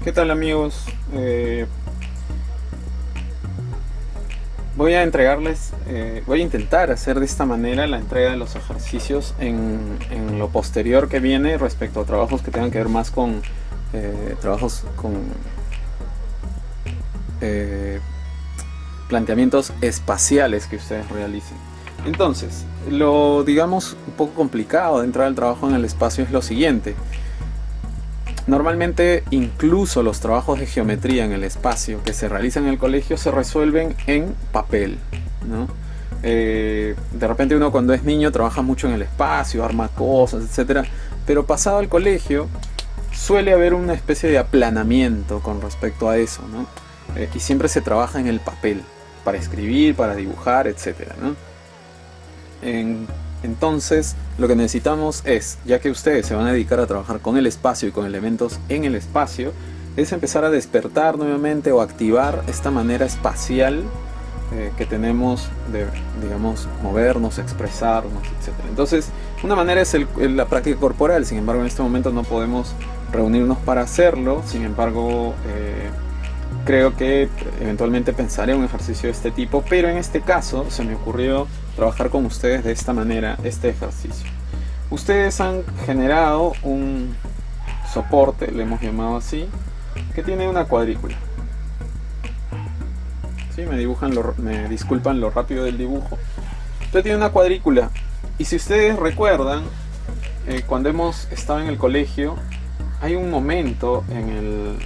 ¿Qué tal, amigos? Voy a entregarles, voy a intentar hacer de esta manera la entrega de los ejercicios en lo posterior que viene respecto a trabajos que tengan que ver más con trabajos con eh, planteamientos espaciales que ustedes realicen. Entonces, lo digamos un poco complicado de entrar al trabajo en el espacio es lo siguiente. Normalmente incluso los trabajos de geometría en el espacio que se realizan en el colegio se resuelven en papel, ¿no? De repente uno cuando es niño trabaja mucho en el espacio, arma cosas, etcétera, pero pasado al colegio suele haber una especie de aplanamiento con respecto a eso, ¿no? Y siempre se trabaja en el papel, para escribir, para dibujar, etcétera, ¿no? Entonces, lo que necesitamos es, ya que ustedes se van a dedicar a trabajar con el espacio y con elementos en el espacio, es empezar a despertar nuevamente o activar esta manera espacial que tenemos de, digamos, movernos, expresarnos, etc. Entonces, una manera es la práctica corporal. Sin embargo, en este momento no podemos reunirnos para hacerlo. Sin embargo, creo que eventualmente pensaré un ejercicio de este tipo, pero en este caso se me ocurrió trabajar con ustedes de esta manera este ejercicio. Ustedes han generado un soporte, le hemos llamado así, que tiene una cuadrícula. ¿Sí? Me disculpan lo rápido del dibujo. Entonces tiene una cuadrícula. Y si ustedes recuerdan, cuando hemos estado en el colegio, hay un momento en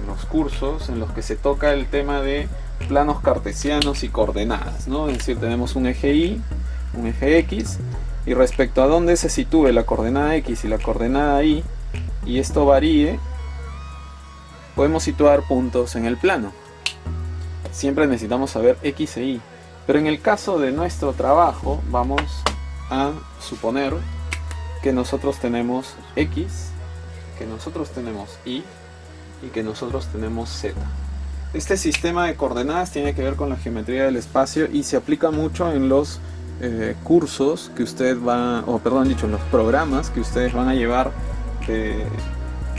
los cursos en los que se toca el tema de planos cartesianos y coordenadas, ¿no? Es decir, tenemos un eje Y, un eje X, y respecto a dónde se sitúe la coordenada X y la coordenada Y, y esto varíe, podemos situar puntos en el plano. Siempre necesitamos saber X e Y, pero en el caso de nuestro trabajo vamos a suponer que nosotros tenemos X, que nosotros tenemos Y y que nosotros tenemos Z. Este sistema de coordenadas tiene que ver con la geometría del espacio y se aplica mucho en los cursos que usted va, o perdón dicho, en los programas que ustedes van a llevar de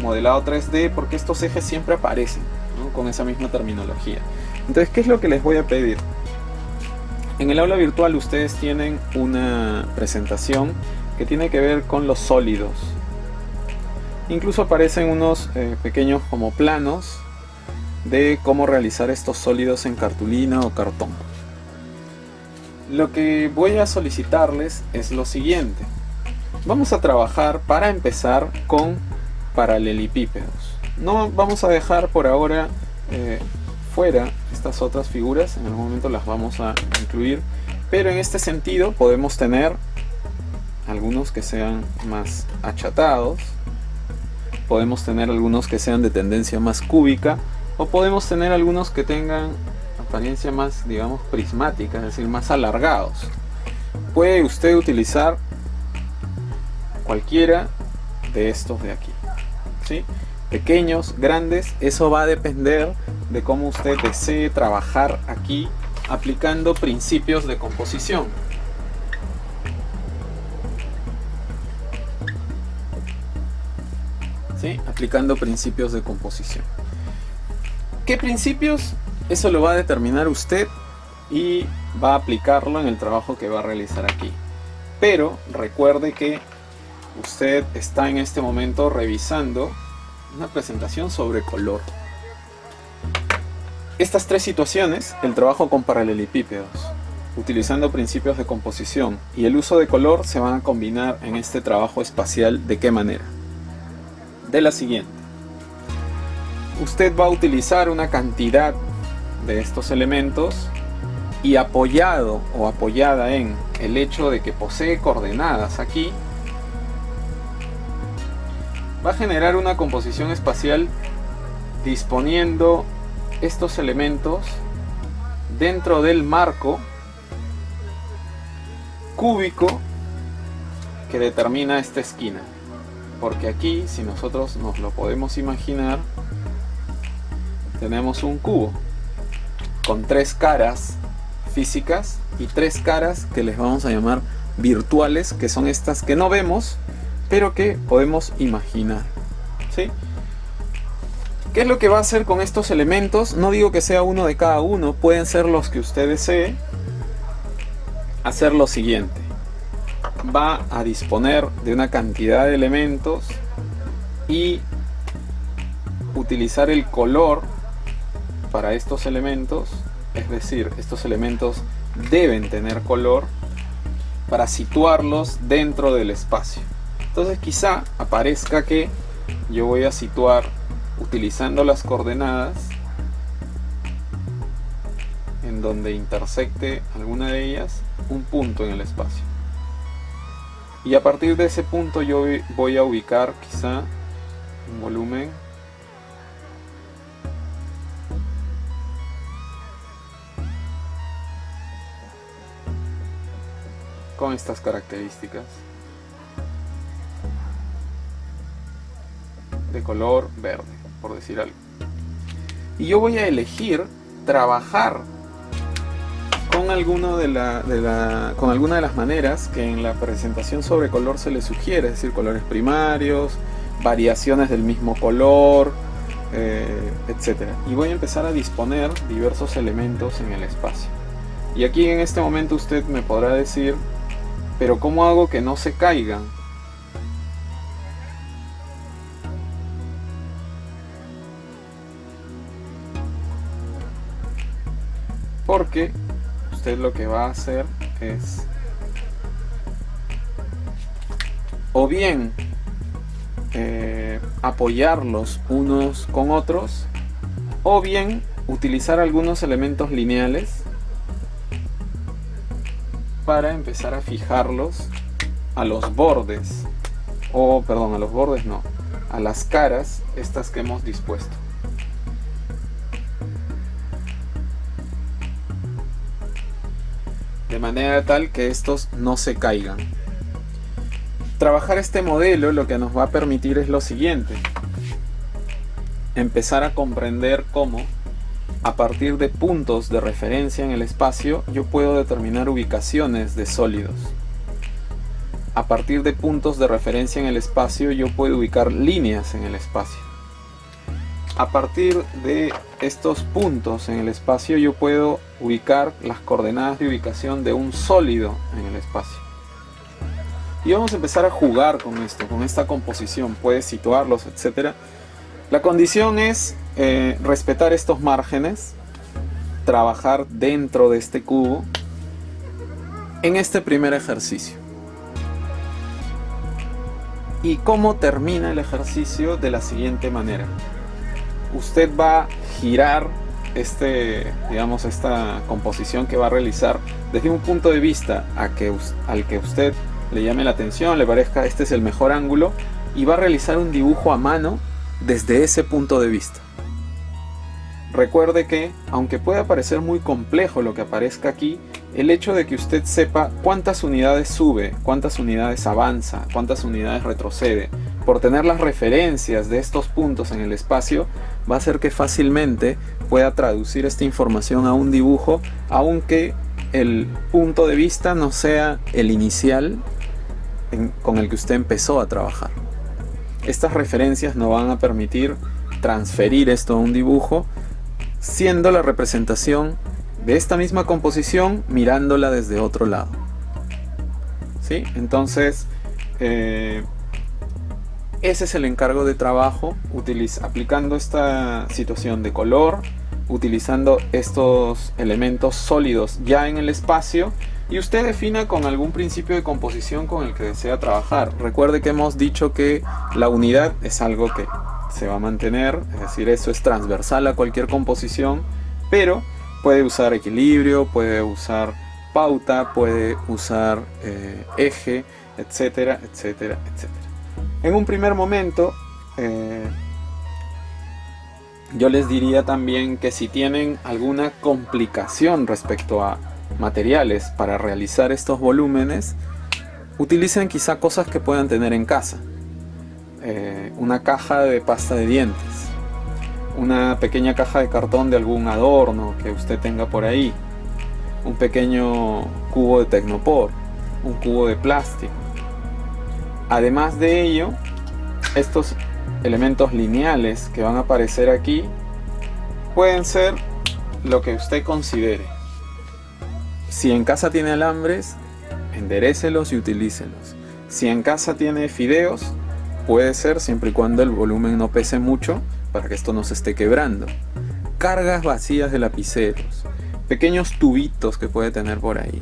modelado 3D, porque estos ejes siempre aparecen, ¿no? Con esa misma terminología. Entonces, ¿qué es lo que les voy a pedir? En el aula virtual ustedes tienen una presentación que tiene que ver con los sólidos. Incluso aparecen unos pequeños como planos de cómo realizar estos sólidos en cartulina o cartón. Lo que voy a solicitarles es lo siguiente. Vamos a trabajar para empezar con paralelepípedos. No vamos a dejar por ahora fuera estas otras figuras, en algún momento las vamos a incluir, pero en este sentido podemos tener algunos que sean más achatados, podemos tener algunos que sean de tendencia más cúbica, o podemos tener algunos que tengan apariencia más, digamos, prismática, es decir, más alargados. Puede usted utilizar cualquiera de estos de aquí, ¿sí? Pequeños, grandes, eso va a depender de cómo usted desee trabajar aquí aplicando principios de composición. ¿Sí? Aplicando principios de composición. ¿Qué principios? Eso lo va a determinar usted y va a aplicarlo en el trabajo que va a realizar aquí. Pero recuerde que usted está en este momento revisando una presentación sobre color. Estas tres situaciones, el trabajo con paralelepípedos, utilizando principios de composición y el uso de color, se van a combinar en este trabajo espacial. ¿De qué manera? De la siguiente. Usted va a utilizar una cantidad de estos elementos y apoyado o apoyada en el hecho de que posee coordenadas aquí, va a generar una composición espacial disponiendo estos elementos dentro del marco cúbico que determina esta esquina. Porque aquí, si nosotros nos lo podemos imaginar, tenemos un cubo con tres caras físicas y tres caras que les vamos a llamar virtuales, que son estas que no vemos, pero que podemos imaginar, ¿sí? ¿Qué es lo que va a hacer con estos elementos? No digo que sea uno de cada uno, pueden ser los que usted desee. Hacer lo siguiente: va a disponer de una cantidad de elementos y utilizar el color para estos elementos, es decir, estos elementos deben tener color para situarlos dentro del espacio. Entonces quizá aparezca que yo voy a situar, utilizando las coordenadas, en donde intersecte alguna de ellas, un punto en el espacio. Y a partir de ese punto yo voy a ubicar quizá un volumen con estas características de color verde, por decir algo. Y yo voy a elegir trabajar con alguna de las maneras que en la presentación sobre color se le sugiere, es decir, colores primarios, variaciones del mismo color, etc. Y voy a empezar a disponer diversos elementos en el espacio. Y aquí en este momento usted me podrá decir, pero ¿cómo hago que no se caigan? Porque usted lo que va a hacer es o bien apoyarlos unos con otros, o bien utilizar algunos elementos lineales para empezar a fijarlos a los bordes, o perdón, a los bordes no, a las caras estas que hemos dispuesto. De manera tal que estos no se caigan. Trabajar este modelo lo que nos va a permitir es lo siguiente: empezar a comprender cómo, a partir de puntos de referencia en el espacio, yo puedo determinar ubicaciones de sólidos. A partir de puntos de referencia en el espacio, yo puedo ubicar líneas en el espacio. A partir de estos puntos en el espacio, yo puedo ubicar las coordenadas de ubicación de un sólido en el espacio. Y vamos a empezar a jugar con esto, con esta composición. Puedes situarlos, etc. La condición es respetar estos márgenes, trabajar dentro de este cubo en este primer ejercicio. ¿Y cómo termina el ejercicio? De la siguiente manera: usted va a girar esta composición que va a realizar desde un punto de vista al que usted le llame la atención, le parezca este es el mejor ángulo, y va a realizar un dibujo a mano desde ese punto de vista. Recuerde que, aunque pueda parecer muy complejo lo que aparezca aquí, el hecho de que usted sepa cuántas unidades sube, cuántas unidades avanza, cuántas unidades retrocede, por tener las referencias de estos puntos en el espacio, va a hacer que fácilmente pueda traducir esta información a un dibujo, aunque el punto de vista no sea el inicial con el que usted empezó a trabajar. Estas referencias nos van a permitir transferir esto a un dibujo, siendo la representación de esta misma composición mirándola desde otro lado. ¿Sí? Entonces, ese es el encargo de trabajo, aplicando esta situación de color, utilizando estos elementos sólidos ya en el espacio, y usted defina con algún principio de composición con el que desea trabajar. Recuerde que hemos dicho que la unidad es algo que se va a mantener, es decir, eso es transversal a cualquier composición, pero puede usar equilibrio, puede usar pauta, puede usar eje, etcétera, etcétera, etcétera. En un primer momento, yo les diría también que si tienen alguna complicación respecto a materiales para realizar estos volúmenes, utilicen quizá cosas que puedan tener en casa. Una caja de pasta de dientes, una pequeña caja de cartón de algún adorno que usted tenga por ahí, un pequeño cubo de Tecnopor, un cubo de plástico. Además de ello, Estos elementos lineales que van a aparecer aquí pueden ser lo que usted considere. Si en casa tiene alambres, enderécelos y utilícelos. Si en casa tiene fideos, puede ser, siempre y cuando el volumen no pese mucho, para que esto no se esté quebrando. Cargas vacías de lapiceros, pequeños tubitos que puede tener por ahí.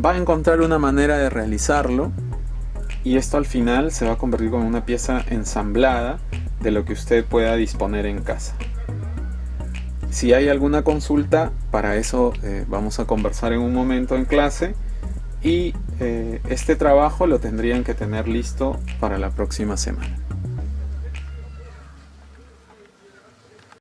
Va a encontrar una manera de realizarlo, y esto al final se va a convertir en una pieza ensamblada de lo que usted pueda disponer en casa. Si hay alguna consulta, para eso vamos a conversar en un momento en clase, y este trabajo lo tendrían que tener listo para la próxima semana.